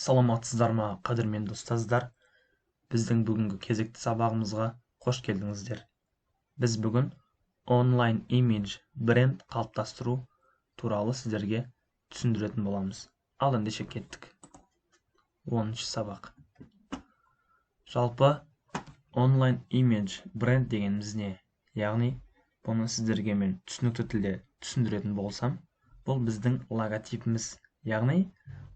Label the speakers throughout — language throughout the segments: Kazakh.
Speaker 1: Саламатсыздар ма, қадірменді ұстаздар? Біздің бүгінгі кезекті сабағымызға қош келдіңіздер. Біз бүгін онлайн имидж бренд қалыптастыру туралы сіздерге түсіндіретін боламыз. Ал ендеше кеттік. 10-ші сабақ. Жалпы онлайн имидж бренд дегеніміз не? Яғни, бұны сіздерге мен түсінікті тілде түсіндіретін болсам, бұл біздің логотипіміз. Яғни,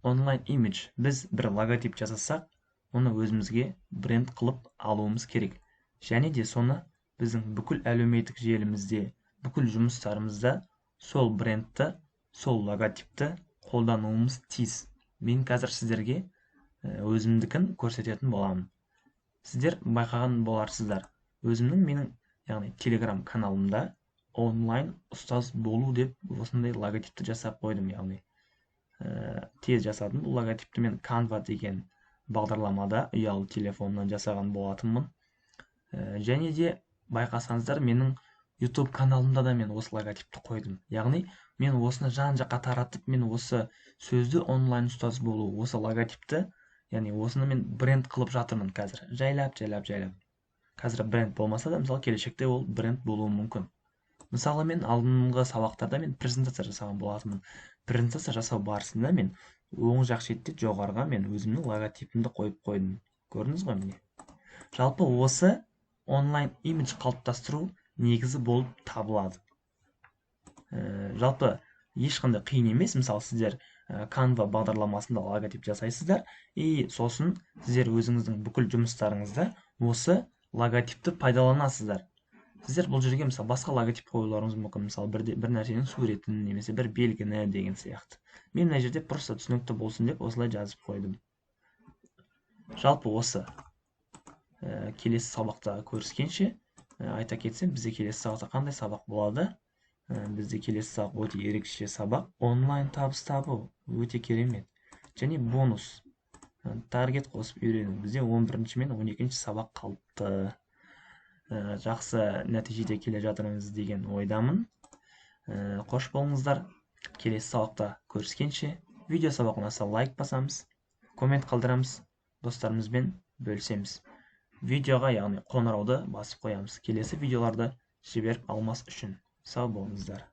Speaker 1: онлайн имидж, біз бір логотип жасасақ, оны өзімізге бренд қылып алуымыз керек. Және де соны біздің бүкіл әлеуметтік желімізде, бүкіл жұмыстарымызда сол брендті, сол логотипті қолдануымыз тиіс. Мен қазір сіздерге өзімдікін көрсететін боламын. Сіздер байқаған боларсыздар. Менің, яғни Telegram каналымда онлайн ұстаз болу деп осындай логотипті жасап қойдым, яғни тез жасадым. Бұл логотипті мен Canva деген бағдарламада ұялы телефоннан жасаған болатынмын. Және де байқасаңыздар, менің YouTube каналымда да мен осы логотипті қойдым. Яғни, мен осыны жан-жаққа таратып, мен осы сөзді онлайн ұстаз болу, осы логотипті, яғни осыны мен бренд қылып жатырмын қазір. Жайлап. Қазір бренд болмаса да, мысалы, келешекте ол бренд болуы мүмкін. Мысалы, мен алдыңғы сабақтарда мен презентация жасаған болатынмын. Презентация жасау барысында мен оң жақ шетте жоғарыға мен өзімнің логотипімді қойып қойдым. Көрдіңіз ғой міне. Жалпы осы онлайн имидж қалыптастыру негізі болып табылады. Жалпы ешқандай қиын емес. Мысалы, сіздер Canva бағдарламасында логотип жасайсыздар, сосын сіздер өзіңіздің бүкіл жұмыстарыңызда осы логотипті пайдаланасыздар. Сіздер бұл жерге мысалы басқа логотип қоюларыңыз мүмкін, мысалы бір нәрсенің суретін немесе бір белгіні деген сияқты. Мен мына жерде просто түсінікті болсын деп осылай жазып қойдым. Жалпы осы келесі сабақта көріскенше, айта кетсем, бізде келесі сабақта қандай сабақ болады? Бізде келесі сабақ өте ерекше сабақ, онлайн табыс табу, өте керемет. Және бонус, таргет қосып үйрену. Бізде 11-ші мен 12-ші сабақ қалыпты. Жақсы нәтижеде келе жатырмыз деген ойдамын. Қош болыңыздар. Келесі сабақта көріскенше, видео сабақ ұнаса лайк басамыз, коммент қалдырамыз, достарымызбен бөлісеміз. Видеоға, яғни қоңырауды басып қоямыз. Келесі видеоларды жіберіп алмас үшін. Сау болыңыздар.